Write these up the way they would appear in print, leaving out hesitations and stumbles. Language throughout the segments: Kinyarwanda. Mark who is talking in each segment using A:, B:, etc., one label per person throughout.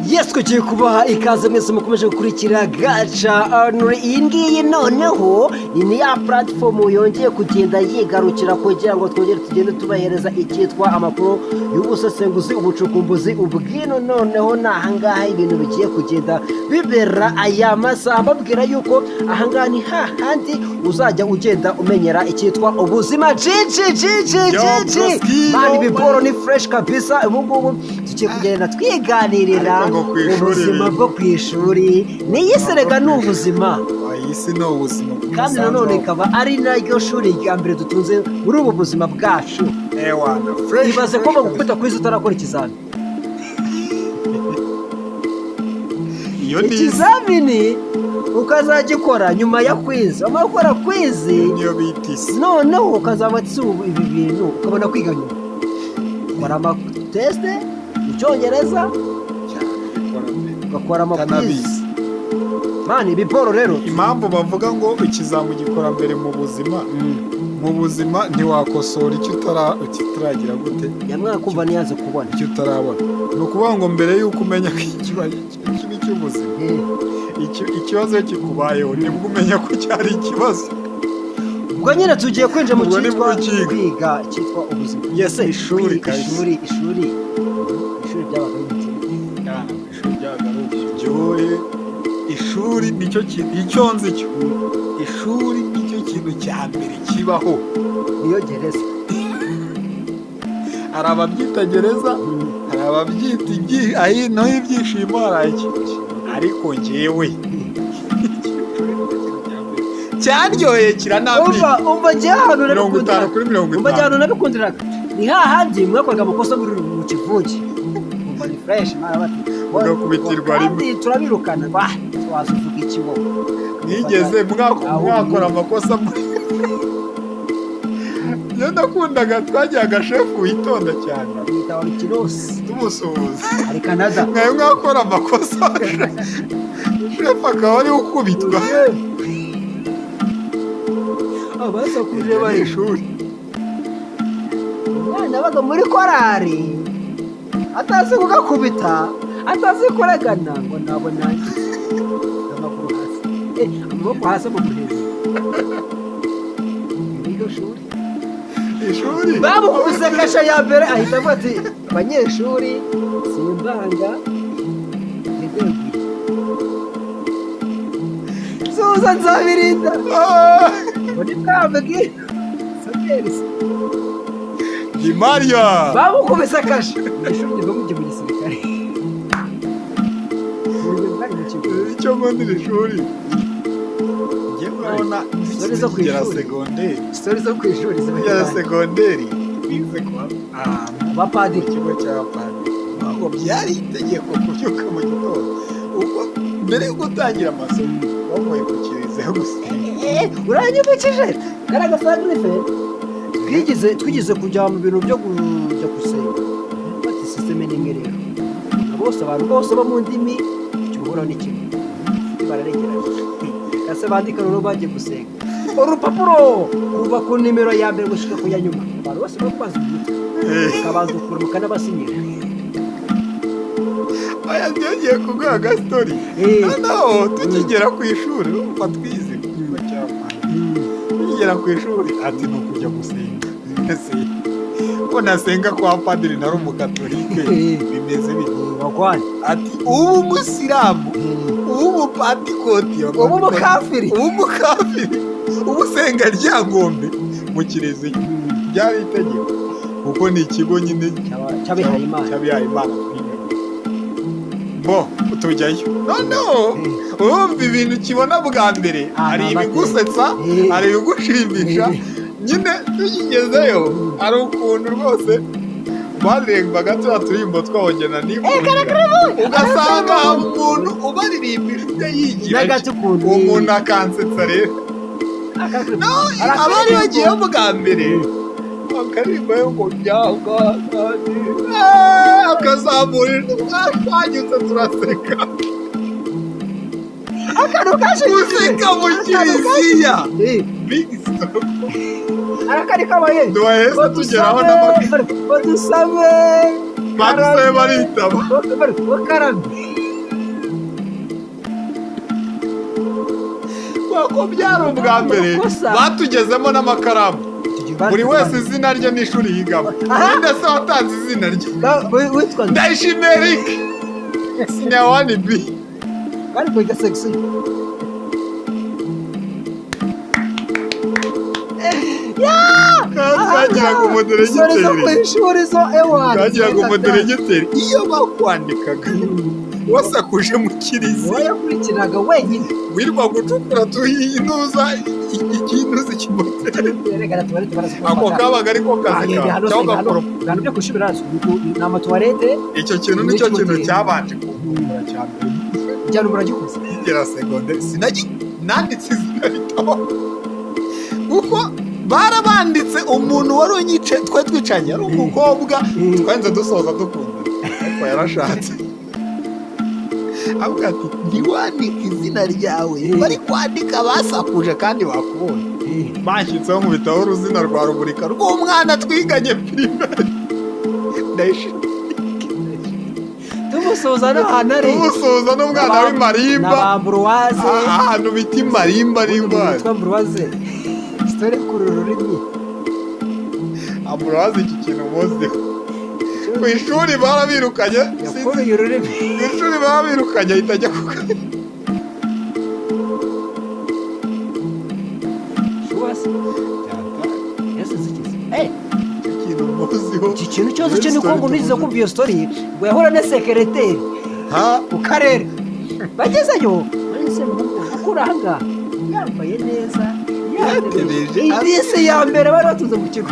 A: Yes, tugiye kubaha ikaze mwese mukomeje gukurikira Gacha Only. Iyi ngiyi noneho ni ya platform yongeye kugenda yigarukira kugira ngo twongere tugende tubahereza icyitwa amakuru y'ubusesenguzi, ubucukumbuzi, ubwino. Noneho nahangaha ibintu bigiye kugenda bibera aya masaha, mbabwira yuko ahangaha ni hahandi uzajya ugenda umenyera icyitwa ubuzima. Mani biboro ni fresh kabisa. Ubu ngubu tugiye kugenda twiganirira ubuzima bwo ku ishuri. Niyi serega ni ubuzima,
B: isi ni ubuzima,
A: kandi nanone ikaba ari naryo shuri rya mbere dutunze muri ubu buzima bwacu. Ibaze ko bagukubita kwiza utarakora ikizamini. Ikizamini ukazagikora nyuma ya kwiza, wamara gukora kwizi
B: niyo bita isi,
A: noneho ukazamata ibi bintu ukabona kwiga nyuma. Ukora amatesite mu cyongereza, ugakora amakwizi. Mani biporo rero,
B: impamvu bavuga ngo ikizamu gikora mbere mu buzima, mu buzima ntiwakosora icyo utaragira gute,
A: nyamwaka kumva niyanze kubona
B: icyo utarabona. Ni ukuvuga ngo mbere y'uko umenya ko ikibi cy'ubuzima, ikibazo kikubayeho nibwo umenya ko cyari ikibazo.
A: Ubwo nyine tugiye kwinjira mu cyitwa kwiga, icyitwa ubuzima. Yese ishuri byabaga
B: biryohe. Ishuri nicyo kintu, icyo nzi cyo, ishuri nicyo kintu cya mbere kibaho.
A: Niyo gereza.
B: Hari ababyita gereza, hari ababyita ibyishimo, ariko njyewe cyaryoheye kiranambira.
A: Umva njye ahantu
B: nabikundiraga 50
A: umva njye ahantu nabikundiraga ni hahandi mwakoraga amakosa muri mu kivugi. Umva ni fresh
B: ugakubitirwa rimwe,
A: turabirukana. Wazuvuga iki wowe?
B: nigeze mwakora amakosa muri yo nakundaga, twajyaga shefu witonda cyane,
A: yitaba Kirosi
B: tumusuhuza,
A: ari Canada.
B: mwawe mwakora amakosa shefu akaba ari ukubitwa.
A: Abaza kuje bari
B: ishuri,
A: umwana baga muri korari atazi kugakubita, atazi kuregana, ngo nabona amaguru hasi, amaboko hasi mu muhezi. Niyo shuri bamukubise kasha ya mbere, ahita avuga ati abanyeshuri simbanga nteguye suza nzabirinda. Boni bwambwe saberisi
B: Di Maria
A: bamukubise kasha. Ishuri riva mu gisirikare.
B: icyo mbonera ishuri njye urabona kugera segonderi,
A: story zo ku ishuri
B: kugera segonderi bize kwa
A: abapadiri,
B: ikigo cy'abapadiri. Ntabwo byari itegeko kubyuka mu gitondo ubwo mbere yo gutangira amasomo bavuye ku kiliziya gusenga.
A: uranyibukije karaga sagrife twigize kujya mu bintu byo kujya gusenga. Bati systeme ni imwe rero, abantu bose bo mu ndimi cyuhura ni kimwe, bararegeranye kase bandika rero bagiye gusenga. Urupapuro kuva ku nimero ya mbere gushika ku ya nyuma, abantu bose bakubaza umutwe kabanza kuruka n'abasinyira.
B: Aya ngiye kuguha gastori. Noneho tukigera ku ishuri umva twize ku kigo cy'abapadiri, tukigera ku ishuri ati ni ukujya gusenga. Ko nasenga kwa padiri nari umukatolike, bimeze bite? Ati ubu umusilamu, ubu umupantikoti,
A: ubu umukafiri,
B: ubu usenga ryangombe mu kiliziya. Byari itegeko kuko ni ikigo nyine
A: cyabihaye Imana.
B: Bo tujyayo, noneho urumva ibintu kibona bwa mbere, hari ibigusetsa, hari ibigushimisha. Nyine tukigezeyo hari ukuntu rwose barembaga tuba turimbo twawongena ugasanga umuntu ubaririmbisha ibyo yigira, umuntu akansetsa rero. Abari bagiyeho bwa mbere akaririmba yo ngo byanga akazamurira, twanyuze turaseka,
A: akantu kaje
B: museka mu kiliziya.
A: arakari kabaye
B: duhaheza tugeraho n'amakuru
A: badusabe
B: badusabe baritaba
A: wakarabye
B: kuko byari ubwa mbere batugezemo n'amakaramu buri wese izina rye n'ishuri yigamo ninde se watanze izina rye
A: witwa
B: Ndayishimiye Eric senior 1B
A: bari kwiga section
B: twagiraga umudiregiteri twagiraga umudiregiteri iyo bakwandikaga wasakuje mu kirizi
A: wayakurikiraga wenyine
B: wirwa gucukura tuhinuza ikintuzi kimoteri ako kabaga ariko kazi kawe cyangwa gakoropa
A: abantu byo kwishubira ni amatuwarete
B: icyo kintu nicyo kintu cyabanje kuvumbura cyane
A: cyane muragikuze
B: igera secondaire nanditse izina ritabo kuko barabanditse umuntu wari unyice twe twicanye ari umukobwa twanze dusoza dukunda ariko yarashatse avuga ati ntiwandike izina ryawe bari kwandika basakuje kandi bakubonye bashyitseho mu bitabo uruzina rwa ruburika rw'umwana twiganye primaire
A: tumusoza n'ahantu ari
B: tumusoza n'umwana w'imarimba
A: n'abambroise
B: ahantu bita imarimba n'indwara
A: yitwa ambroise story kuri rurimi
B: ambroise iki kintu muziho ku ishuri barabirukanye
A: yakuye ururimi
B: ku ishuri barabirukanye ahita ajya ku kazi
A: iki kintu cyose cyo niko ngo nize kumva iyo story ngo yahura na secrétaire ku karere bagezeyo bahise mukuranga yambaye neza
B: yatebeje
A: idisi ya mbere bari batuze mu kigo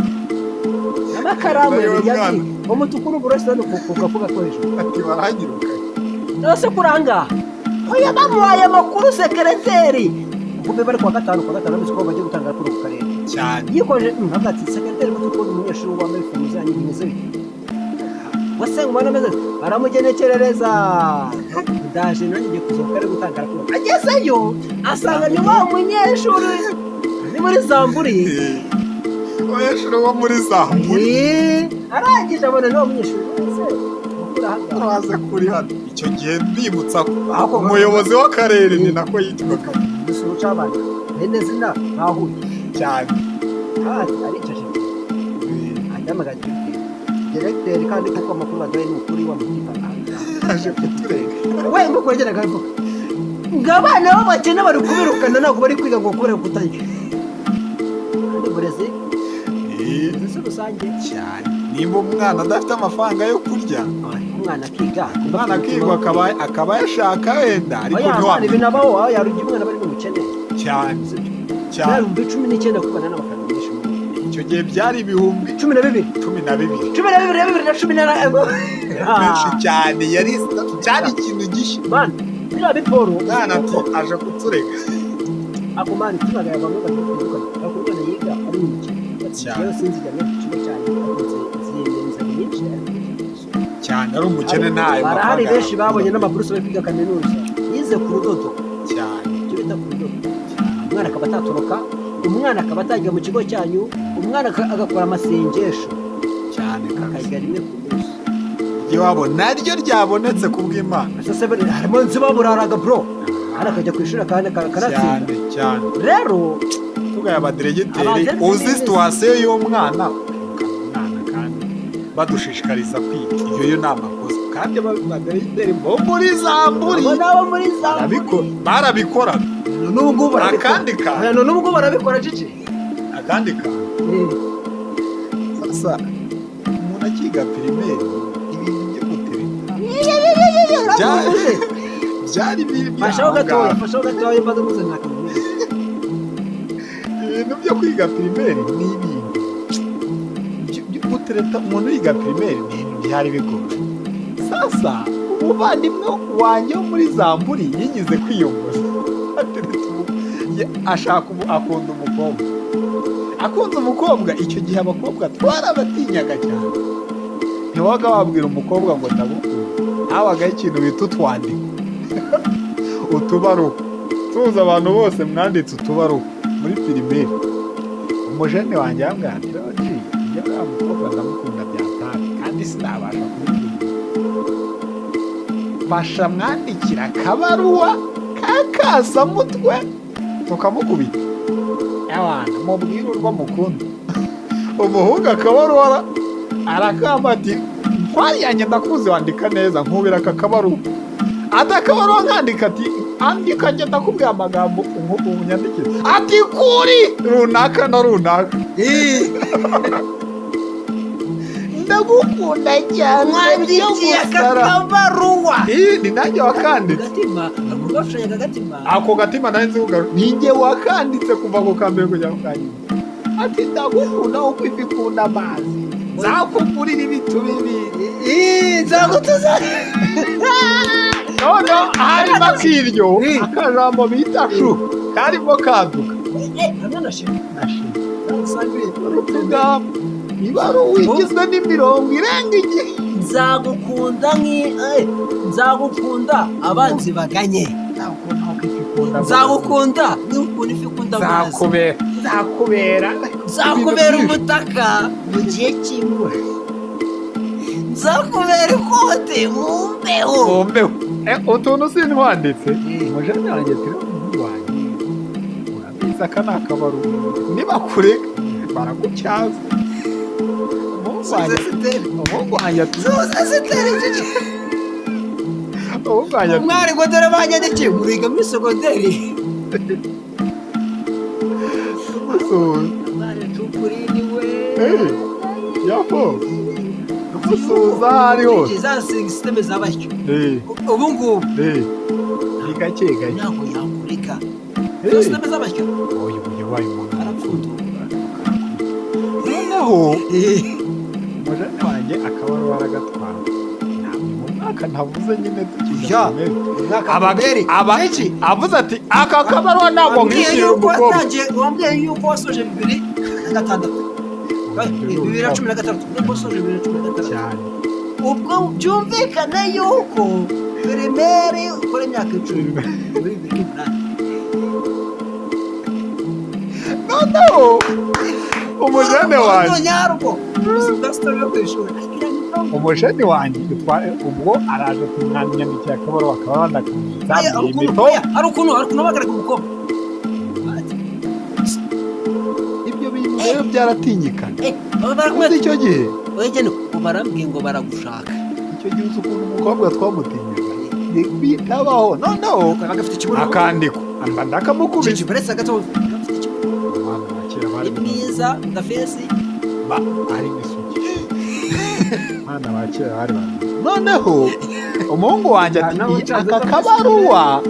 A: n'amakaramu yari umutuku n'uburoso kukavuga ko hejuru
B: ati baragiruka
A: nose kuranga oya bamuhaye amakuru secrétaire kuko bari kwa gatanu bisi ko bagiye gutanga raporo ku karere
B: cyane
A: yikoje hagati secrétaire mutuko n'umunyeshuri wambaye ifumu zanyu bimeze bite wase umwana meze aramugenekerereza ndaje nanjye ngiye kuzoka ari gutanga raporo agezeyo asanga ni wa munyeshuri ni muri Zamburi
B: umunyeshuri wo muri Zamburi
A: arangije abona ni wa munyeshuri wese
B: uraze kuri hano icyo gihe mbibutsa ko umuyobozi w'akarere ni nako yitwaga
A: dusuru cabana nene zina ntahuye
B: cyane
A: aricaje ajyamaga directeur kandi kuko amakuru badaye ni ukuri wa mutima
B: aje kutureka
A: we ngo kwegera gavuga ngabana b'abakene bari kubirukana ntabwo bari kwiga ngo kubera kutayiga kandi bureze rusange
B: cyane nimba umwana adafite amafaranga yo kurya
A: umwana
B: akigwa akaba yashaka wenda ariko
A: ntiwamenya binabaho yarugiye umwana bari mu bukene
B: cyane
A: cyane 19 kubana n'amafaranga menshi
B: icyo gihe byari ibihumbi
A: 12
B: menshi cyane yari cyari ikintu gishya
A: man bira biporo
B: mwana ati aje kutureka
A: ako man kimagaya bamwe batukana bakubona yiga ari mu cyane sinzi cyane kigo cyane ziyemeza nyinshi
B: cyane ari umukene ntayo
A: barahari benshi babonye n'amaburuso yo kwiga kaminuza yize ku rudodo
B: cyane
A: cyo bita ku rudodo umwana akaba atatoroka umwana akaba atagiye mu kigo cyanyu umwana agakora amasengesho
B: cyane
A: akayiga rimwe ku munsi
B: iwabo naryo ryabonetse ku bw'Imana
A: sase harimo nziba buraraga bro arakajya ku ishuri kandi karatsinda
B: cyane
A: rero
B: tugaya abadiregiteri uzi situwasiyo y'umwana kandi badushishikariza kwiga iyo yo ni amakosa kandi abadiregiteri bo muri Zamburi barabikora
A: n'ubwo
B: akandi kantu
A: n'ubwo barabikora cici
B: akandi kantu sasa umuntu akiga primaire ibintu byo gutereta byari biri
A: fashaho gatoya mbaza muzana akamenya
B: ibintu byo kwiga primaire ni ibintu byo gutereta umuntu yiga primaire ni ibintu byari bigoye sasa umuvandimwe wanjye wo muri Zamburi yigize kwiyongoza ashaka akunda umukobwa icyo gihe abakobwa twarabatinyaga cyane ntiwaga wabwira umukobwa ngo ndagukunda habagaho ikintu bita utwandiko utubaruka tuzi abantu bose mwanditse utubaruka muri primaire umujene wanjye yambwira ati roji iyo uriya mukobwa ndamukunda byatari kandi sinabasha kumubwira fasha mwandikira akabaruwa k'akasamutwe tukamukubita abana mubwire urwo mukunda umuhungu akabaruwa arakamba ati ntwari yanjye ndakuzi wandika neza nkubira aka kabaruwa atakabaruwa nkandika ati andika njye ndakubwira amagambo unyandikire ati kuri runaka na runaka ndagukunda cyane
A: mwandikiye akabaruwa
B: ni nanjye wakanditse ako gatima nari nzi kugaruka ninjye wakanditse kuva ku kambere kujya ku kanyuma ati ndagukunda uko ifi ikunda amazi nzakugurira ibitubi bibiri
A: nzagutuza
B: none harimo akiryo akajambo bita shu karimo kaduka utugambo ibaruwa igizwe n'imirongo irenga igihe
A: nzagukunda abanzi baganye nzagukunda n'ukuntu ifi ikunda amazi nzakubera umutaka mu gihe cy'imvura nzakubera ikote mu mbeho
B: utuntu sintwanditse umujene wanjye turi umuhungu wanjye urabizi aka ni akabaruwa niba kureka baragutyaza umuhungu wanjye
A: umwari ngo dore banyandikiye muriga muri segonderi
B: yapo gusuhuza aho ari hose
A: za sisiteme zabatyo ubu ngubu
B: ni gake gake
A: ntabwo yakurika sisiteme zabatyo
B: uyu wayo umuntu
A: arapfundura
B: noneho umujene wanjye akabaruwa aragatwara mu mwaka ntavuze nyine tukijya avuze ati aka kabaruwa ntabwo nkishyura umukobwa
A: wambwiye yuko wasoje 2006 2016 nubwo wasoje 2016
B: cyane
A: ubwo byumvikana yuko primaire ukora imyaka 10 muri 2008
B: noneho umujene wanjye umujene wanjye ubwo araje kumwandikira akabaruwa akaba bandakamiza imito
A: hari ukuntu bagaraga umukobwa
B: ibyo bintu rero byaratinyikana uzi icyo gihe
A: barambwiye ngo baragushaka
B: icyo gihe uzi ukuntu umukobwa twamutinyaga bitabaho noneho akandikwa amba ndakamukubita
A: mwiza gafesi
B: ari n'isugi mwana ba kera bari noneho umuhungu wanjye ati aka kabaruwa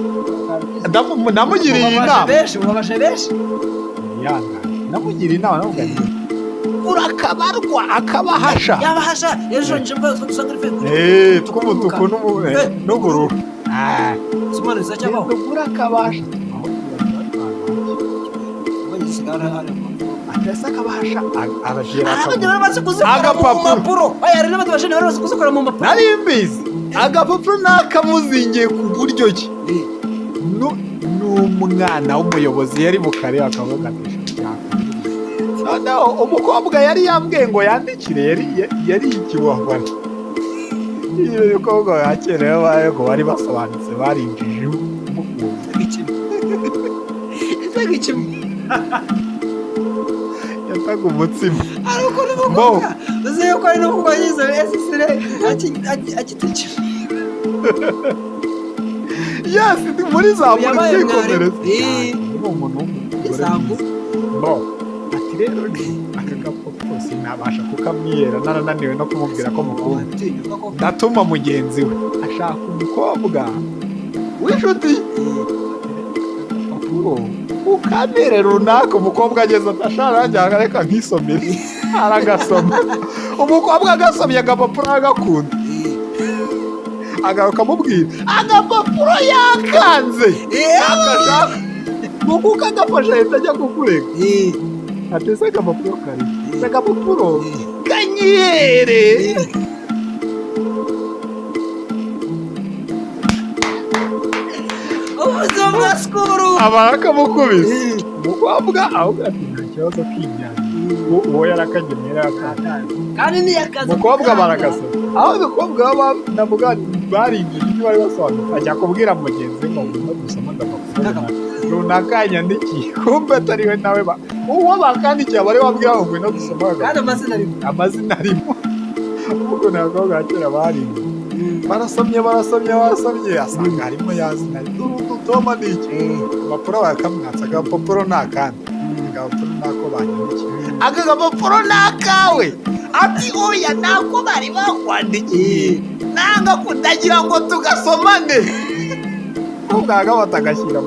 B: namugiriye inama namugiriye inama navuga nti urakabarwa akabahasha
A: yabahasha ejo nje mvuga usanga
B: tw'umutuku n'ubururu
A: simone za cyabaho
B: urakabasha agasa akabasha aragera
A: agapapuro ari n'abandi bashene bari kuzikora mu mpapuro
B: nari mbizi agapapuro nakamuzingiye ku buryo ki n'umwana w'umuyobozi yari mu kare akavuga ati noneho umukobwa yari yambwiye ngo yandikire yari ikiwahwari iyo umukobwa yakera ngo bari basobanutse barinjije yataga umutsima
A: ari ukuntu umukobwa uzi yuko ari n'umukobwa yize esisire akitekera
B: yasi muri za muri kwikomereza umuntu w'umugore ati rero aka gapapuro sinabasha kukamwiyera narananiwe no kumubwira ko mukunda ndatuma mugenzi we ashaka umukobwa w'inshuti ukamere runaka umukobwa ageze atashara ajya reka nkisomere aragasoma umukobwa agasomye agapapuro agakunda agaruka amubwira agapapuro yakanze agashaka kuko agafasha ahita ajya kukurega ateze agapapuro kare agapapuro kanyere
A: ubuzima bwa sikuru
B: abakamukubise umukobwa ahubwo ati nta kibazo k'injyana uwo yarakagenera
A: kandi niyakaza
B: umukobwa baragasoma aho umukobwa baba ndavuga barinjije ibyo bari basobanura ajya kubwira mugenzi we ngo ngwino dusome agapapuro runaka yanyandikiye kumbe atari we nawe uwo bakandikiye bari wabwira ngo ngwino dusome amazina arimo kuko ntabwo gakera barinjije barasomye asanga harimo yazina Toma ni iki agapapuro bakamwatsa agapapuro ni akandi agapapuro nako banyandikiye aka gapapuro ni akawe ati oya nako bari bakwandikiye nanga kudagira ngo tugasomane ubwaga batagashyira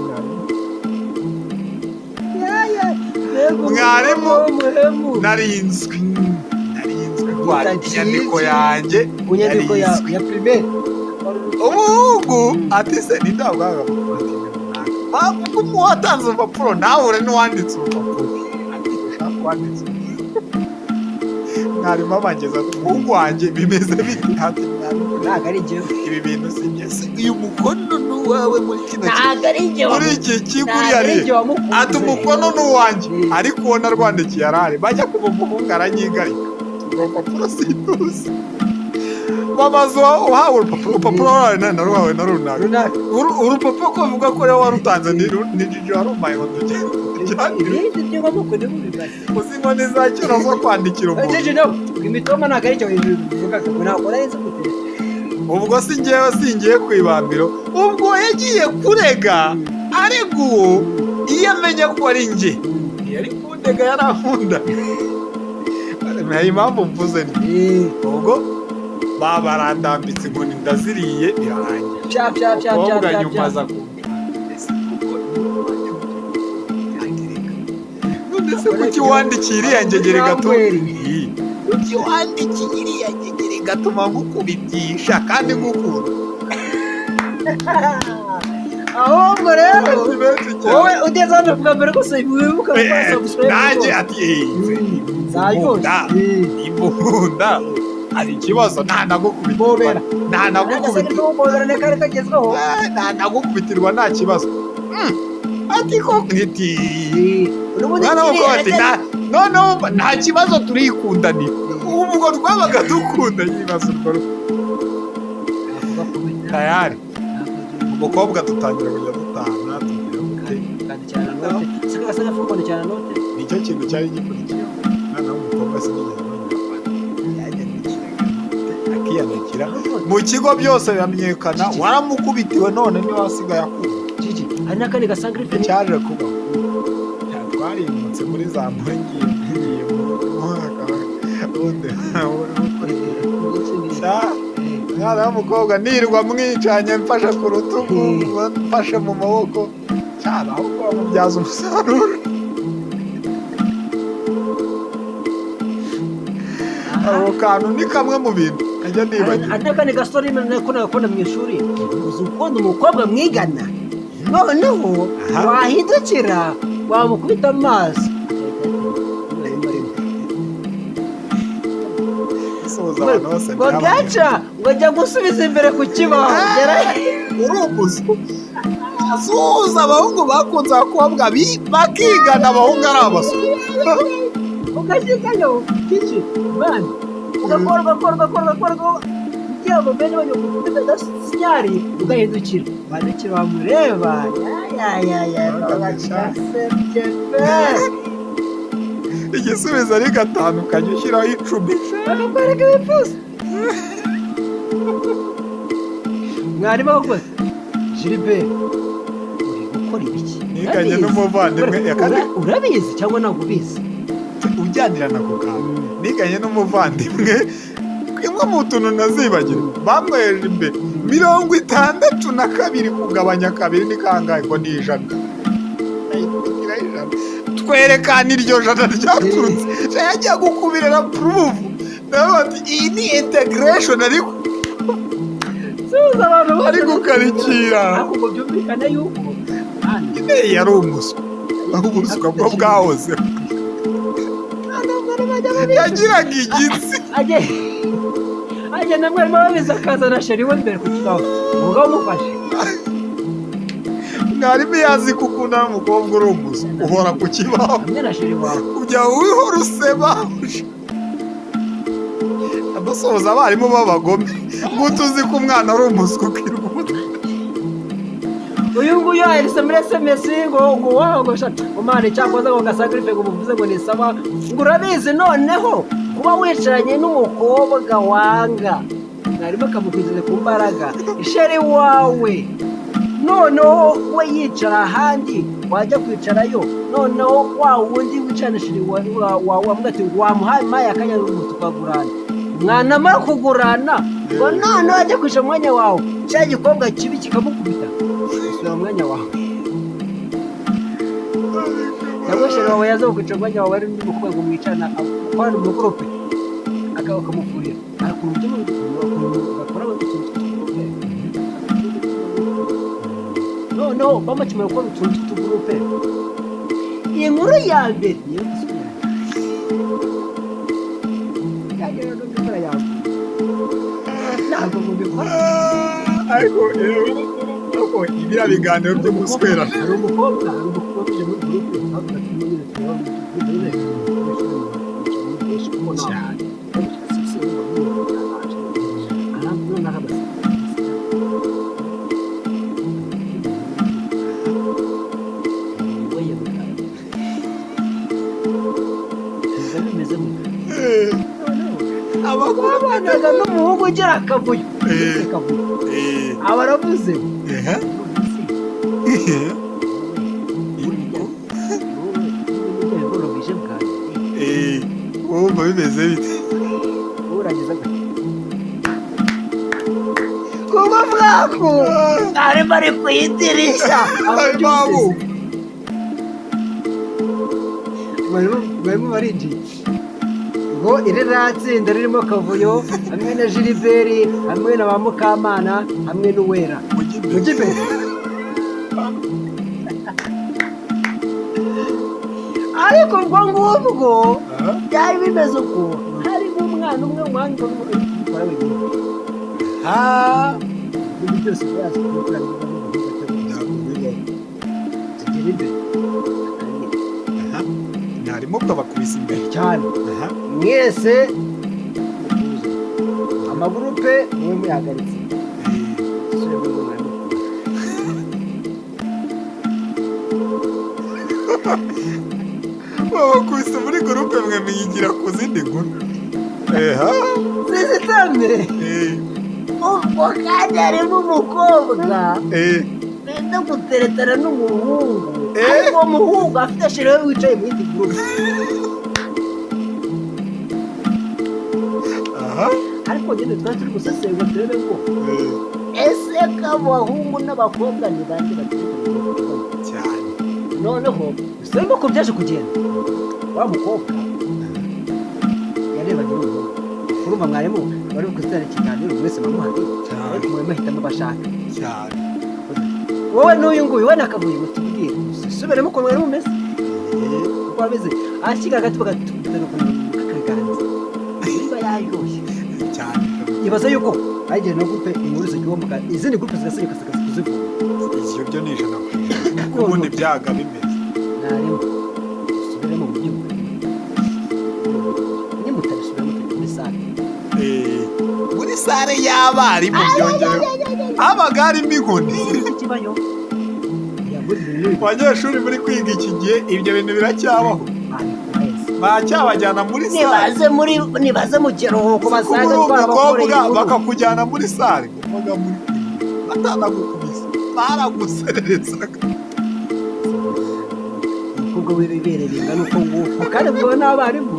B: mwarimu narinzwe kwandika inyandiko yanjye
A: ya primaire
B: umuhungu ati se nindabwaga bavuga watanze urupapuro nawe uri n'uwanditse urupapuro ati ushaka wanditse mwarimu abangeza ati umuhungu wanjye bimeze bite ati mwarimu
A: ntabwo ari njyewe
B: ibi bintu si njye se uyu mukono ni uwawe muri kino
A: ntabwo ari njyewe
B: muri iki kigo uriya ati umukono ni uwanjye ariko uwo narwandikiye arahari bajya kuba umuhungu aranyigarika urupapuro sintuzi bamaze uhawe urupapuro naruhawe na runaka urupapuro ko uvuga ko rero warutanze ni jiji warumaye ngo uzi ngo ni za kera zo kwandikira umuntu
A: imitoma ntabwo ari njyewe bivugaga ngo ntabwo nahise gutera
B: ubwo singiye ku ibambiro ubwo yagiye kurega ariko uwo iyo amenye ko ari njye yari kundega yarankunda ntayo impamvu mvuze ni ubwo barandambitse ngo ndaziriye birarangira umukobwa nyuma aza none se kuki wandikiye iriya ngegere gato kuki wandikiye iriya ngegere gatuma ngukubitisha kandi ngukunda
A: ahubwo rero wowe ugeze hano kuva mbere gusa wibuka
B: nanjye ati imbunda hari ikibazo ntanagukubitirwa nta kibazo ati ko niti mwana w'umukobwa ati noneho nta kibazo turikundanira ubwo twabaga dukunda yibaza urwo tayari umukobwa dutangira kujya dutana nicyo kintu cyari gikurikiyeho umwana w'umukobwa sinigeze akiyandikira mu kigo byose biramenyekana waramukubitiwe none niwe wasigaye akunda
A: hari n'akandi gasanga iri
B: cyaje kuba twarimutse muri za mpungiye ngiye mu mwaka wundi umwana w'umukobwa nirwa mwicanye mfashe ku rutugu mfashe mu maboko cyane ahubwo bamubyaza umusaruro ako kantu ni kamwe mu bintu kajya nibagira
A: hari n'akandi gasore ko nagakunda mu ishuri uzi ukunda umukobwa mwigana noneho wahindukira wamukubita amaso ngo gaca ngo ajya gusubiza imbere ku kibaho
B: urumbuza asuhuza abahungu bakunze abakobwa bakigana abahungu ari abaswa
A: ugashyikayo kiki mani ugakora kugira ngo mbene bajya gukubita agasinyari ugahindukira wandikira wamureba
B: igisubizo ari gatanu ukajya ushyiraho 10
A: bakakwereka ibipfusi mwarimu wakoze Gilbert uri gukora ibiki
B: niganye n'umuvandimwe
A: urabizi cyangwa ntabwo ubizi
B: ujyanirana ku kantu niganye n'umuvandimwe kimwe mu tuntu nazibagira bamweje imbere 62 kugabanya kabiri ni kangahe ngo ni 100 twerekana iryo jana ryaturutse yagiye gukubirira proof nawe ati iyi ni integration ariko
A: suza abantu
B: bari gukarikira
A: ahubwo byumvikana yuko
B: nyine yari umuswa aho ubuswa bwo bwahoze yagiraga igitsi ajya na mwarimu wabizi akazana sheri we mbere ku kibaho ubwo umufashe mwarimu yazi ko ukunda n'umukobwa uri umuswa uhora ku kibaho ujya wihora useba adasohoza abarimu b'abagome ngo tuzi ko umwana ari umuswa ukirwa umutwe.
A: uyu nguyu yahise muri SMS ngo wahogosha umwana icyakoze ngo gasagrife ngo muvuze ngo ni sawa ngo urabizi noneho kuba wicaranye n'umukobwa wanga narimo kamukwizize ku mbaraga isheri wawe noneho we yicara ahandi wajya kwicarayo noneho wa wundi wicarana isheri wawe avuga ati wamuhaye akanya tukagurana mwanamara kugurana ngo noneho ajya kwicara umwanya wawe cya gikobwa kibi kikamukubita usura umwanya wawe cyangwa isheri wawe yaza kwicara umwanya wawe ari n'umukobwa ngo mwicarana akwana umugurupe akamufurira arakunda bakora noneho bamakimara gukora utuntu tw'utugurupe iyi nkuru ya mbere niyo gusubira yagera no gukora yawe ntabwo mubikora
B: ariko ibiriya biganiro byo guswerana
A: hari umukobwa uje muri gurupe avuga ati nyine cyane abagabanaga n'umuhungu ugira akavuyo aba aravuze
B: wumva bimeze bite
A: urangiza kuba bwako arimo ari ku idirishya barimo barinjiye ngo iri tsinda ririmo Kavuyo hamwe na Gilbert hamwe na ba Mukamana hamwe n'Uwera mujye imbere ariko ubwo ngubwo byari bimeze uko harimo umwana umwe umwanya ukora wenyine ibintu byose byaje tugera imbere
B: ntarimo kubakubisa imbere
A: cyane mwese amagurupe mwe muyahagaritse
B: babakubise muri gurupe mwe muyigira ku zindi nkuru
A: zizitame ubwo kandi harimo umukobwa benda guteretana n'umuhungu ariko uwo muhungu afite sheri we wicaye mu yindi gurupe ariko nyine twari turi gusesengura turebe ko ese k'abahungu n'abakobwa ni bande bateretana
B: cyane
A: noneho bisemba ko byaje kugenda wa mukobwa yarebanye n'umuhungu urumva mwarimu wari kuzitana ikiganiro mwese bamuhari ariko mwe mahitamo bashaka
B: cyane
A: wowe n'uyu nguyu we nakavuye mutubwire subiremo ukuntu mwari mumeze uko wameze ashyiga hagati bagatubwira ukuntu kakaganza niba yaryoshye
B: cyane
A: ibaza yuko ayigira na gurupe inkuru zigomba izindi gurupe zigasenyuka kuzivuga
B: ibyo byo ni ijana ku ijana ubundi byaga bimeze
A: ntarimo subiremo mu buryo nimutabisubiramo muri sare
B: muri sare y'abarimu byongera habaga harimo inkoni
A: ikibayo
B: abanyeshuri muri kwiga iki gihe ibyo bintu biracyabaho bacyabajyana muri sare
A: nibaze mu kiruhuko basanze
B: twarabakoreye bakakujyana muri sare kuvuga muri batanagukubise baragusererezaga
A: umukobwa w'ibibere bingana uko nguko kandi ubwo n'abarimu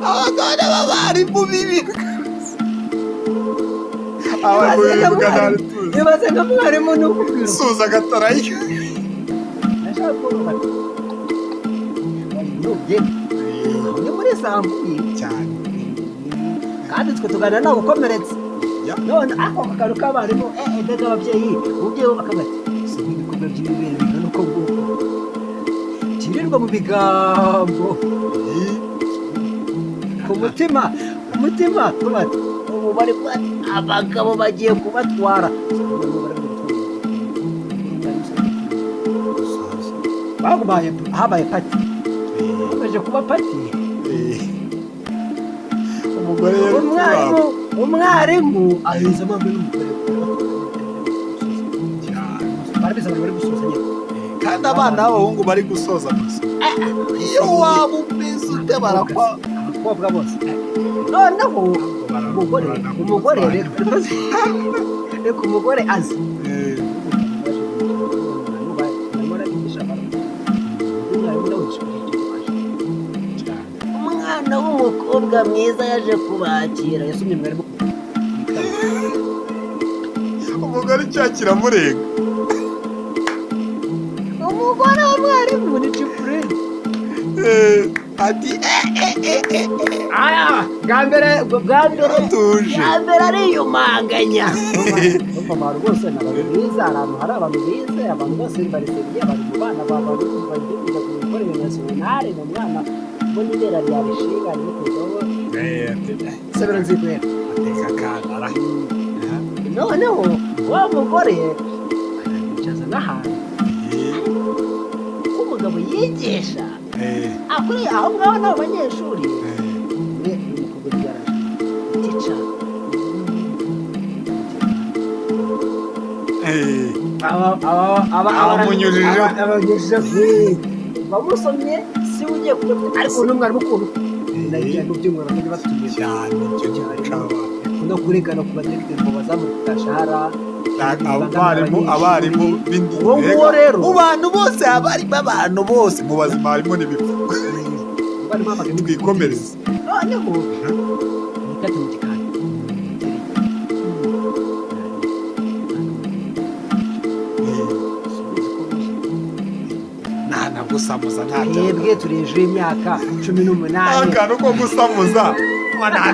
B: abagore b'abarimu bibi
A: ibaze nka mwarimu n'ukubwira
B: suza agatarayo
A: nashaka kubona ni muri sambuye
B: cyane
A: kandi twe tuganira nawe ukomeretse none ako kantu k'abarimu mbega ababyeyi umubyeyi bakabati si ibikorwa by'ibibere bingana uko nguko kirirwa mu bigambo ku mutima tubati ubu bari bati abagabo bagiye kubatwara bagubaye habaye pati baje kuba pati
B: umugore
A: umwarimu ahiza amabwe n'umugore barabiza bari gusoza nyine
B: kandi abana b'abahungu bari gusoza amasomo iyo waba umeze ute barakwa
A: abakobwa bose noneho umugore reka umugore azi umwana w'umukobwa mwiza yaje kubakira yasomye mwarimu
B: umugore cyakira murenga
A: umugore w'umwarimu ni cipurine
B: ati
A: bwa mbere
B: atuje
A: ariyumanganya abantu bose ni abantu biza ahantu hari abantu bize abantu bose bariseriye bari mu bana babantu bagiye kuza gukora ibintu nasiyonari ni umwana ubona ibera ryarishinga arimo kuzaho sebera nzikwera
B: ateka akana
A: noneho wa mugore arabicaza n'ahantu umugabo yigisha akuri aho ngaho n'abo banyeshuri we umukobwa yaraje tica
B: abamunyujije
A: bamusomye si ugiye kujya ariko n'umwari mukuru nagiye mu by'umwara bajya batumiye
B: cyane icyo cyaba
A: no kuregana ku badirekiteri ngo bazamurika shahara
B: abarimu bindi mu bantu bose abarimo abantu bose mu bazima harimo n'ibipfu twikomereze
A: noneho nikati mu gikari
B: nta gusamuza
A: twebwe turi hejuru y'imyaka 18
B: akantu ko gusamuza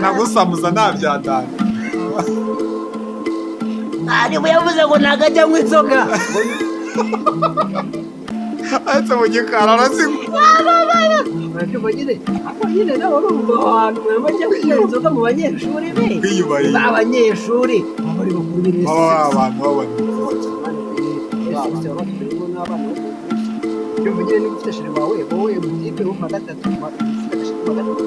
B: nta gusamuza nta byatanga
A: niba yavuze ngo ntabwo ajya anywa inzoga
B: ahetse mu gikari arazinywa
A: urabyumva nyine ako nyine nawe urumva ahantu mwaba ajya kunywa inzoga mu banyeshuri be
B: kwiyubahiriza
A: abanyeshuri baba ari bakuru b'inesi
B: abantu babona
A: yumva nyine niba ufite sheri wawe wowe mutipe wo mu wa gatatu ufite agasheri mu wa gatatu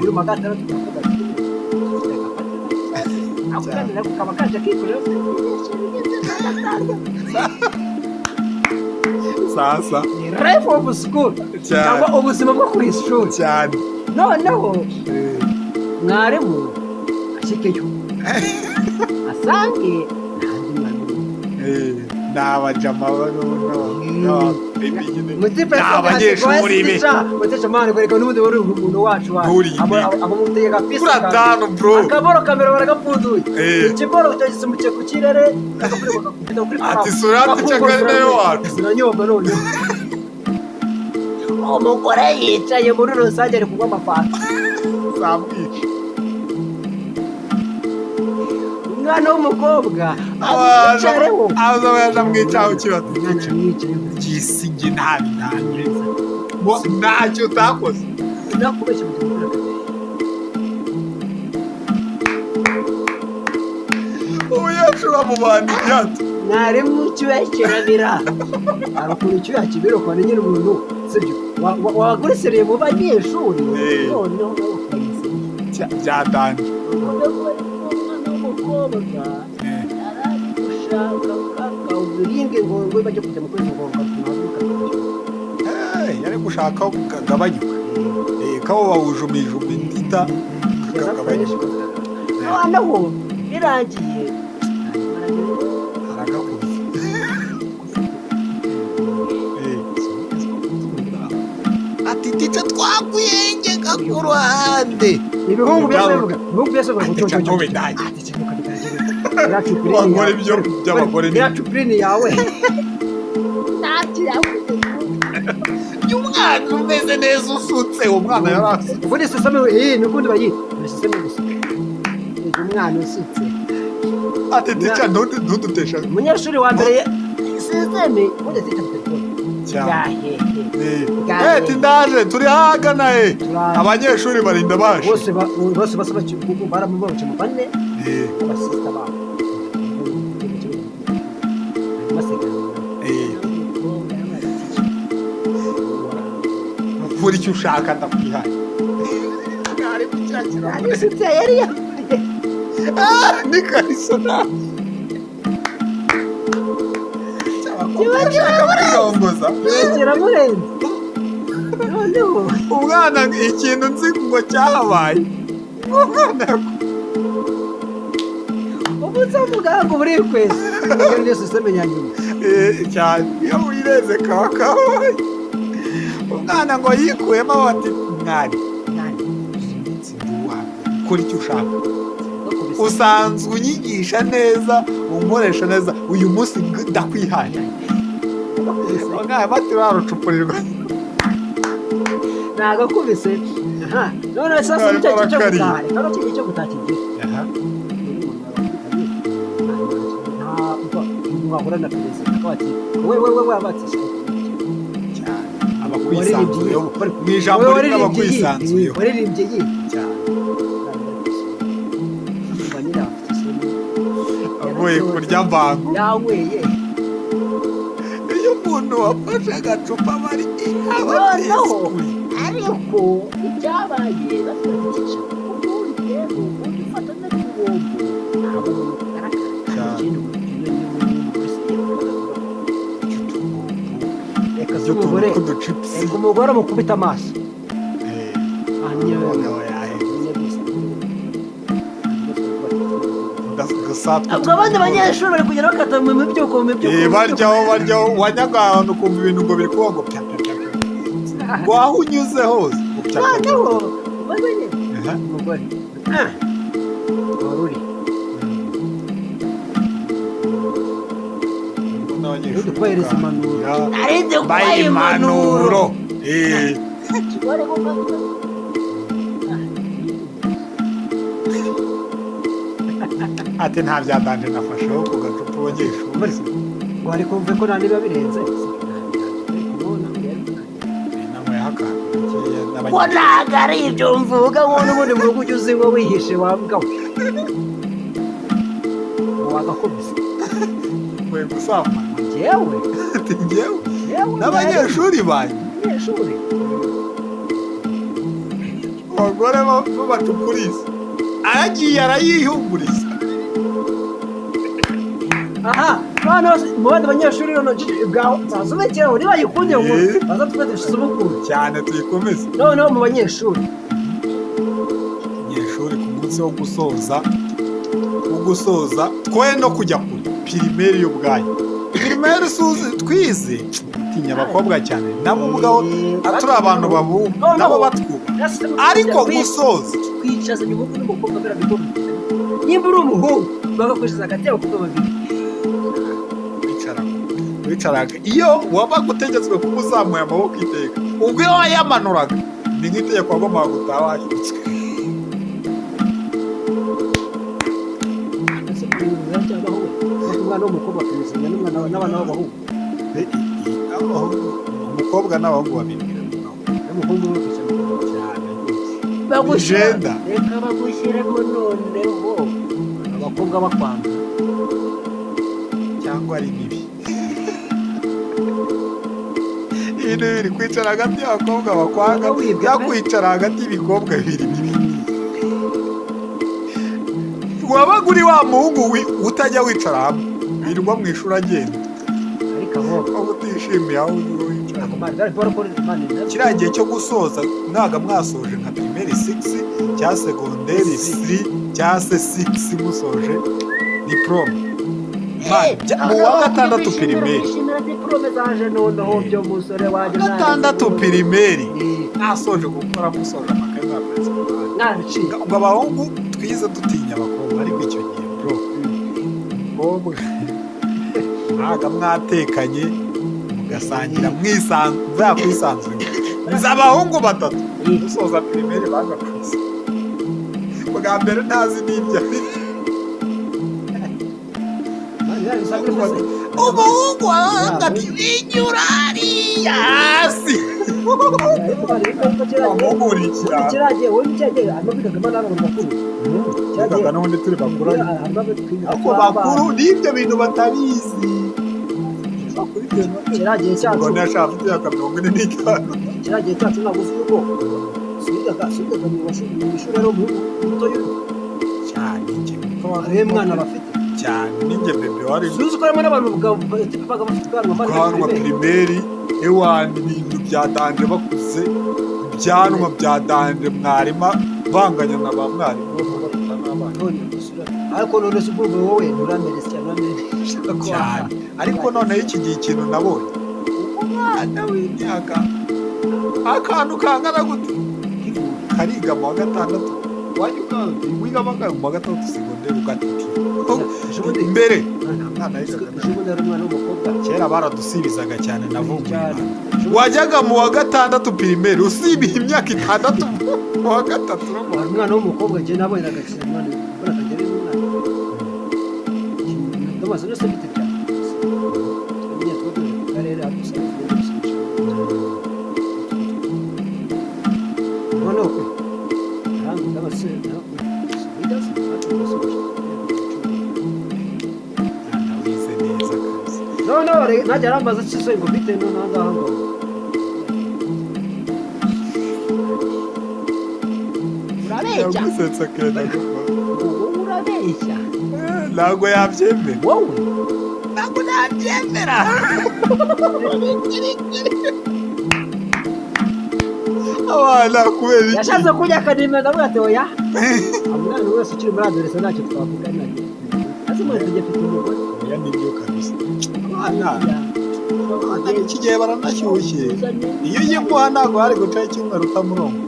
A: uri mu wa gatandatu ufite akukandira kukaba kaje kikorera
B: sasa
A: life of school cyangwa ubuzima bwo ku ishuri
B: cyane
A: noneho mwarimu ashikeyo asange
B: n'abajama
A: abanyeshuri be mutesha mani kwereka n'ubundi wari umuntu wacu amumutega pisi
B: kuratanu bro
A: akaboro kamera baragapfunduye ikiboro cyagisimukiye ku kirere
B: ati surati cyakarineyo wacu
A: ziranyobwa noneho umugore yicaye muri rusange ari kunywa amafanta
B: zamwica
A: umwana w'umukobwa
B: azicareho aza yaje amwicaho kibazo gisinge nabi ntacyo utakoze
A: nakubeshya mu gihe
B: uyashura mu bantu byato
A: mwarimu cyuyakiramira arakora icyuyakibiro kwa nyine umuntu sibyo waguriseriye mu banyeshuri noneho
B: byatanje
A: uburinge ngo bajye kujya mu kwezi ngo
B: yari gushaka kagabanyuka kabo bawujumijumi ndita kagabanyuka
A: noneho birangiye
B: ati tica twakuyengeka ku ruhande
A: ibihungu byose
B: wakora ibyo by'abagore
A: cupurine yawe
B: y'umwana umeze neza usutse umwana yarasutse
A: ubundi sisame n'ukundi bayita sisame gusa umwana usutse
B: ati tica ntudutesha
A: umunyeshuri wa mbere sisiteme ubundi atita ku telefone
B: eti ndaje turi hagana abanyeshuri barinda baje
A: bose basaba baramubabuce mu bane abasista babo
B: mvura icyo ushaka ndakwihaye
A: arisutse yari yambaye
B: ni kariso nawe
A: kiramurenze noneho
B: umwana ikintu nzi ngo cyahabaye umwana
A: ubuze muganga uba uri kwezi ibyo byose usamenya nyuma
B: cyane iyo wireze kaba kabaye umwana ngo yikuyemo bati mwari ukora icyo ushaka usanzwe unyigisha neza unkoresha neza uyu munsi ndakwihaye umwana bati barucupurirwa
A: nagakubise none sasa nicyo cyo gutaha kano cyo cyo gutakigira mwahura na perezida bati we bati
B: abakwisanzuye mu ijambo rimwe abakwisanzuye
A: waririmbye yi
B: cyane avuye kurya mbangu
A: yanyweye
B: iyo umuntu wafashe agacupa bari
A: noneho ariko ibyabaye bafite igice ubundi rero ubundi ufata n'ibihombo ntabwo bigaragara cyane umugore mukubita amaso abandi banyeshuri bari kugera bakata mu byuko
B: baryaho wanyaga ahantu ukumva ibintu ngo biri kuba ngo ngo aho unyuze hose
A: noneho umugore waruri dukohereza impanuro narinze kubaha impanuro
B: ati nta byadanje nafasheho ku gacupa abanyeshuri
A: wari kumve ko nta niba birenze ko ntabwo ari ibyo mvuga ngo n'ubundi mu rugo ujya uzi ngo wihishe wabwawe wagakubise
B: nkwiye gusamba
A: njyewe
B: n'abanyeshuri banyu abagore b'abacupuriza aragiye arayihumuriza
A: aha noneho mu bandi banyeshuri rero bwawe nzazubekeraho niba yikundiye ngo baza twe dushize ubukuru
B: cyane tuyikomeze
A: noneho mu banyeshuri
B: ku munsi wo gusoza twoye no kujya kure pirimeri y'ubwayo pirimeri twize tinya abakobwa cyane nabo ubwabo turi abantu babumva nabo batwuba ariko gusoza
A: twicaza nyuma n'umukobwa mbere bikomeye nimba uri umuhungu bagakwishaza hagati y'abakobwa babiri
B: wicaraga iyo wabaga utegetswe kuba uzamuye amaboko iteka ubwo iyo wayamanuraga ni nk'itegeko wagombaga gutaha washyutswe
A: umwana w'umukobwa tumusenya n'abana b'abahungu
B: umukobwa n'abahungu babiri
A: n'umuhungu we
B: cyane
A: bagushyira reka bagushyiremo noneho abakobwa bakwanga
B: cyangwa ari bibi ibintu biri kwicara hagati y'abakobwa bakwanga byakwicara hagati y'ibikobwa bibiri bibi wabaga uri wa muhungu utajya wicara hamwe wirirwa mu ishuri agenda
A: ariko
B: utishimiye aho wicara kiriya gihe cyo gusoza ntabwo mwasoje nka pirimeri 6 cyangwa segonderi 3 cyangwa se 6 musoje diporome mu wa gatandatu pirimeri gatandatu pirimeri mwasoje gukora musoje amakaye mwaperezida ngo abahungu twize dutinya abakobwa ariko icyo gihe bro umukobwa ntabwo mwatekanye mugasangira mwisanzuye nzi abahungu batatu dusoza pirimeri bagakuze bwa mbere ntazi n'ibyo umuhungu wahangati winyura hariya hasi amugurikira bigaga n'ubundi turi bakuru ariko bakuru n'ibyo bintu batabizi
A: kiriya gihe cyacu
B: ngo ntiyashaka afite imyaka 45
A: kiriya gihe cyacu ntabwo uzi yuko wigaga mu ishuri rero muto y'urugo
B: cyane njye
A: mwana bafite
B: cyane ninjye bebe wari
A: suzi ko harimo n'abantu baga bafite
B: ubwanwa pirimeri ewani ibintu byadanje bakuze ibyanwa byadanje mwarimu banganya na ba mwarimu
A: ariko none se ubwo wowe nturamerese
B: cyane ariko noneho iki gihe ikintu nabonye umwana w'imyaka akantu kangana gute kariga mu wa gatandatu wiga mu wa gatandatu segonderi ugatiti imbere kera baradusibizaga cyane navumbuye wajyaga mu wa gatandatu pirimeri usibiye imyaka 6 mu wa gatatu
A: umwana w'umukobwa njye nabonye agakina umwana akagera n'umwana ndamaze no sabite cyane twebwe twebwe karere adusa noneho ko hanze ndabase bidaze no najya arambaza kiso ngo bite no nangaha ngo
B: urabeshya
A: urabeshya
B: ntabwo yabyemera
A: wowe
B: ntabwo nabyemera abana kubera iki
A: yashatse kujya akadimira ndavuga ati oya umwana wese ukiri muri adolescence ntacyo twavuga nacyo azimwe tujya afite umugore
B: oya nibyo kabisa abana iki gihe baranashyushye iyo uyimuha ntabwo hari gucaho icyumweru utamurongo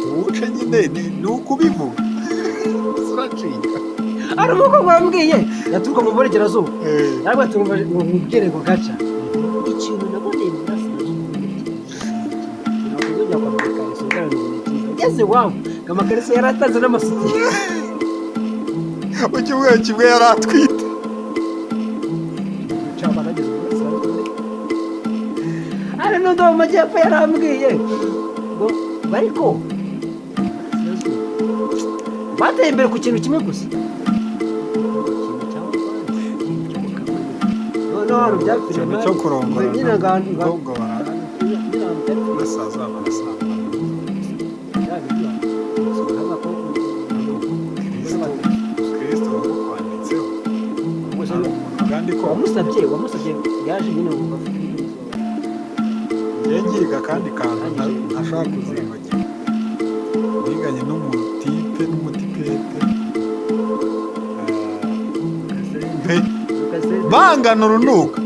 B: tuwuce nyine ni ukubivuga turacika
A: hari umukobwa wambwiye yaturuka mu burengerazuba yarabwo tumva mu bwerego gaca ikintu naboneye mu ugeze wawe amakarisa yari atanze n'amasutiye
B: mu cyumweru kimwe yari atwite
A: ari n'undi wo mu majyepfo yarambwiye ngo bariko bateye imbere ku kintu kimwe gusa noneho hari byapfiriye
B: cyo kurongora
A: nyine
B: ahubwo barasaza kristo wakwanditseho kandi ko
A: wamusabye yaje nyine ngo bafite
B: njye ngiga kandi kantu ntashaka kuzibagirwa niganye n'umutipete bangana urunuka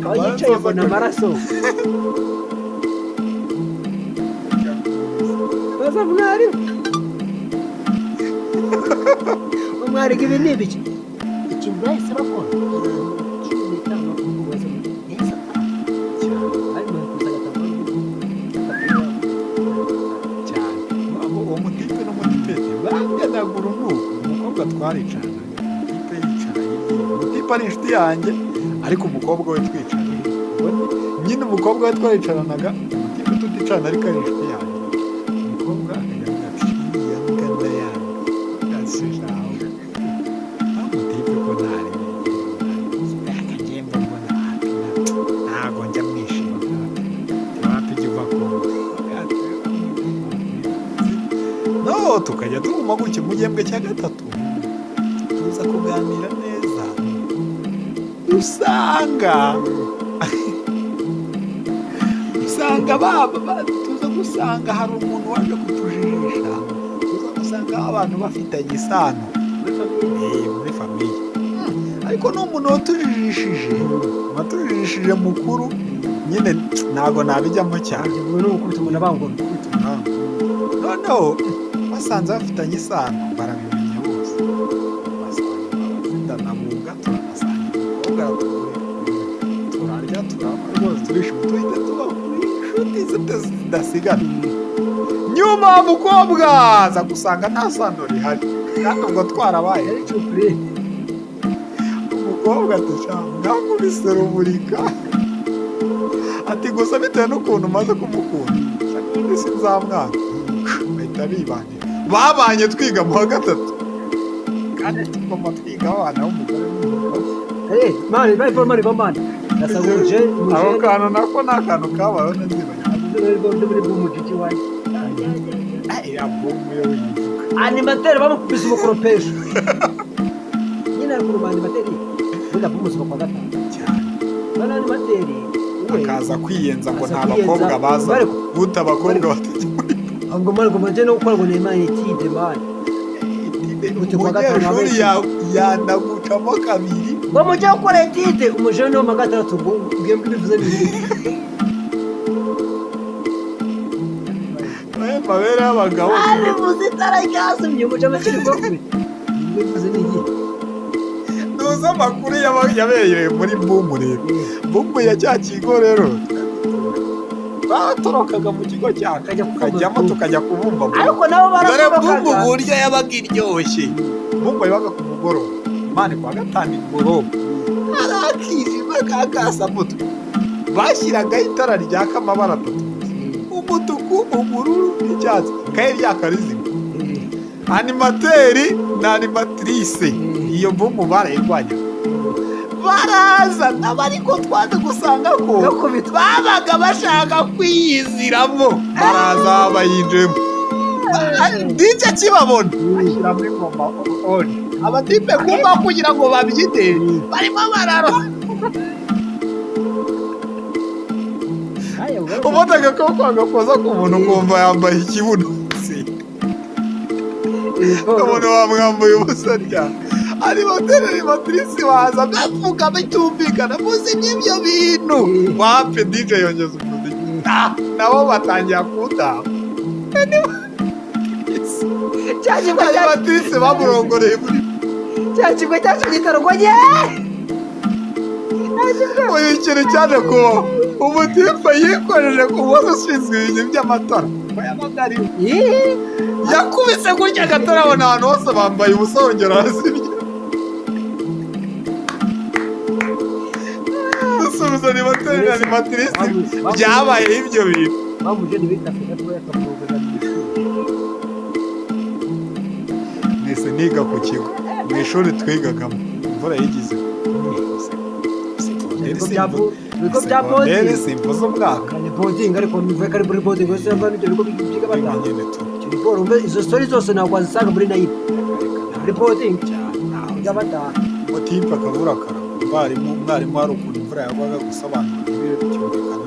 A: aho yicaye mbona amaraso baza mwarimu umwariga ibi ni ibiki ikintu bahise bakora 15 neza harimo kuza
B: cyane uwo mutipe n'umutipete banganaga urunuka umukobwa twaricana umutipe yicara umutipe ari inshuti yanjye ariko umukobwa we twicara nyine umukobwa we twaricaranaga umutipe tuticana ariko ari inshuti yanjye umukobwa akagira ati yambwa yanjye gasiraho umutipe ko ntari akagenda mbona ntago njya mwishimira wapi uva ku no tukajya tuguma gutya mu gihembwe cya gatatu tuza kuganira neza usanga tuza gusanga hari umuntu waje kutujijisha tuza gusanga abantu bafitanye isano muri famiye ariko n'umuntu watujijishije mukuru nyine ntabwo nabijyamo cyane noneho basanze bafitanye isano barabimenya bose ndanamuga turanasangira turarya turanywa rwose turishima tuhita tuba inshuti zidasigana nyuma mukobwa aza gusanga nta sano rihari kandi ubwo twarabaye umukobwa ati mwamubise rumurika ati gusa bitewe n'ukuntu umaze kumukunda ubundi sinzamwana bahita bibanira babanye twiga mu wa gatatu kandi tugomba twiga abana b'umugore n'umugabo
A: mani bamani nasaguje
B: aho kantu nako ni akantu kabayeho
A: muri bumujiji wanjye
B: ya bomu yo yivuga
A: animateri bamukubise umukoropesho nyine ari kuruma animateri buda bumusiba kwa gatanu bana animateri
B: akaza kwiyenza ngo nta bakobwa baza guta abakobwa batajya muri
A: ngo mari gomaje no gukora ngo nemanye tide mani
B: umunyeshuri yanagucamo kabiri
A: ngo mujye gukora tide umujene wo magatatu ngo ubwembwe bivuze bibiri
B: mabere y'abagabo
A: ari muzitara ryasumye umuje amakiri bwo kwe bivuze n'iyi
B: tuzi amakuru yabereye muri bumu rero bumu ya cya kigo rero batorokaga mu kigo cyacu tukajyamo tukajya kubumva
A: ariko nabo
B: baratorokaga bumu buryo yabaga iryoshye bumu yabaga ku mugoroba mani kwa gatanu igoroba arakijima kakasa mutwe bashyiragaho itara ryaka amabara atatu umutuku ubururu n'icyatsi kaye ryakarizima animateri na animatrice iyo bumu barayirwanya baraza abariko twaje gusanga ko babaga bashaka kwiyiziramo baraza bayinjemo DJ kibabona ashyiramo ingoma oni abatipe kumva kugira ngo babyite barimo bararo ubotaga ko kwanga koza ku muntu kumva yambaye ikibuno umuntu wamwambaye ubusa rya animateri matrice baza bapfuka bitumvikana muzi n'ibyo bintu wape DJ yongeza umuziki nabo batangira kudaha animatrice bamurongoreye muri
A: cyakigwe cyacu gitarongo ye
B: uyu kintu cyaje kuba umutipe yikoreje ku musozi ushinzwe ibintu by'amatara yakubise gutya agatara abona abantu bose bambaye ubusongero arasibye dusubiza animateri na animatrice byabayeho ibyo bintu nese niga ku kigo mu ishuri twigagamo imvura yigize
A: ibigo bya bodingi
B: simvuze umwaka
A: ni bodingi ariko bivuye ko ari muri bodingi wese yambaye ibyo bigo byiga batanga izo story zose ntabwo wazisanga muri nayibu muri bodingi biga bataha
B: motipe akabura karaba umwarimu hari ukuntu imvura yagwaga gusobanura ibiro cyumvikana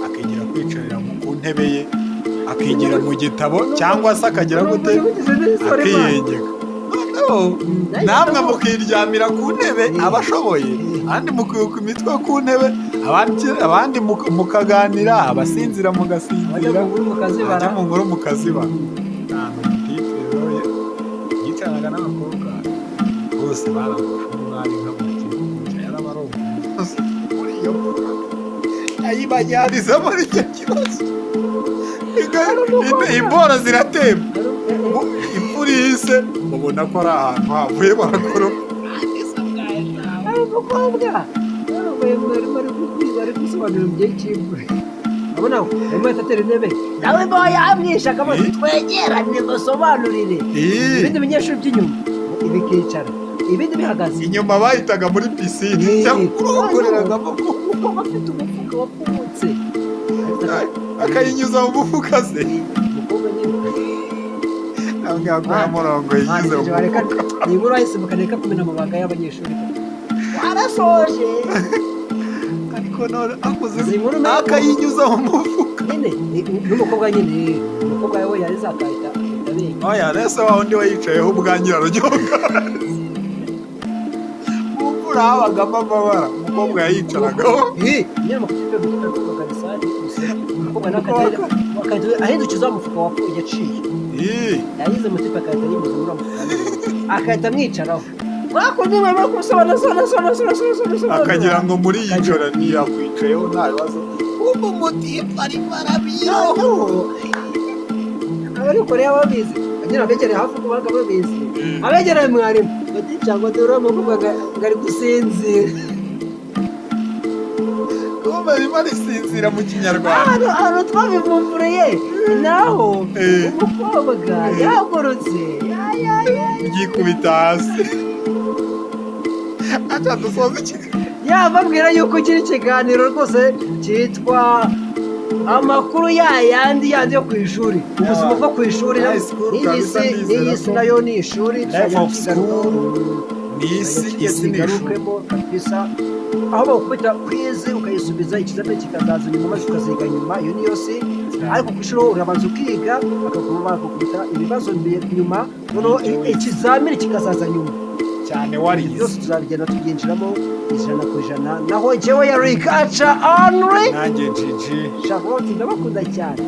B: akigira kwicarira ku ntebe ye akigira mu gitabo cyangwa se akagira gute akiyengeka namwe mukiryamira ku ntebe abashoboye abandi mukwibuka imitwe ku ntebe abandi mukaganira abasinzira mugasinzira abajya mu nkuru mukazibara ntabwo mutipe rero yicaranaga n'abakobwa bose barabasha umwari nk'amakipe yarabarongo muri iyo mvura ayibanyariza muri icyo kibazo imboro ziratemba imvura ihise babona ko ari ahantu havuye barakoropa
A: umukobwa bari gusobanura mu gihe cy'imvura urabona ko arimo atatera intebe nawe mba yamwishe akabazo twegerane basobanurire ibindi binyeshuri by'inyuma bikicara ibindi bihagaze
B: inyuma bahitaga muri pisine yakurongoreragamo
A: kuko bafite umufuka wapfumutse
B: akayinyuza mu mufuka se
A: umukobwa nyine
B: ntabwo yamurongo yigize mu mufuka
A: iyi nkuru wayisimbuka reka kumena amabanga y'abanyeshuri warasoje
B: ariko none akoze akayinyuza mu mufuka
A: nyine n'umukobwa nyine umukobwa we yarize akahita abega
B: oya rese wa undi wayicayeho ubwa nyiraruryoga mu mvura habagamo amabara umukobwa yayicaragaho
A: nyine amakipe y'umukobwa karisari umukobwa n'akagenda ahindukiza umufuka wapfuye yaciye yayize mutipe akahita yimuza muri amufuka akahita amwicaraho bakundi mama kusona
B: akagira ngo muri iyi joro ntiyakwicayeho nta bibazo ubu mutipe ari barabiraho
A: abari koreya babizi agira abegereye hafi kubaga babizi abegereye mwarimu bati cyangwa dore umukobwa ngari gusinzira
B: kuba barimo arisinzira mu kinyarwanda
A: hano twabivumburiye naho umukobwa yagorotse
B: yikubita hasi aca dusoze iki
A: yababwira yuko kiri ikiganiro rwose cyitwa amakuru yandi yo ku ishuri, ubuzima bwo ku ishuri n'iyi si nayo ni ishuri,
B: life of school ni isi ni ishuri
A: kabisa, aho bakubita kwizi ukayisubiza ikizamini kikazaza nyuma maze ukaziga nyuma, iyo niyo si. Ariko ku ishuri urabanza ukiga bakakubita ibibazo nyuma, noneho ikizamini kikazaza nyuma
B: cyane warize.
A: byose tuzabigenda tubyinjiramo 100%. naho jyewe ya Rick Acha Henry
B: nanjye Gigi
A: Charlotte ndabakunda cyane.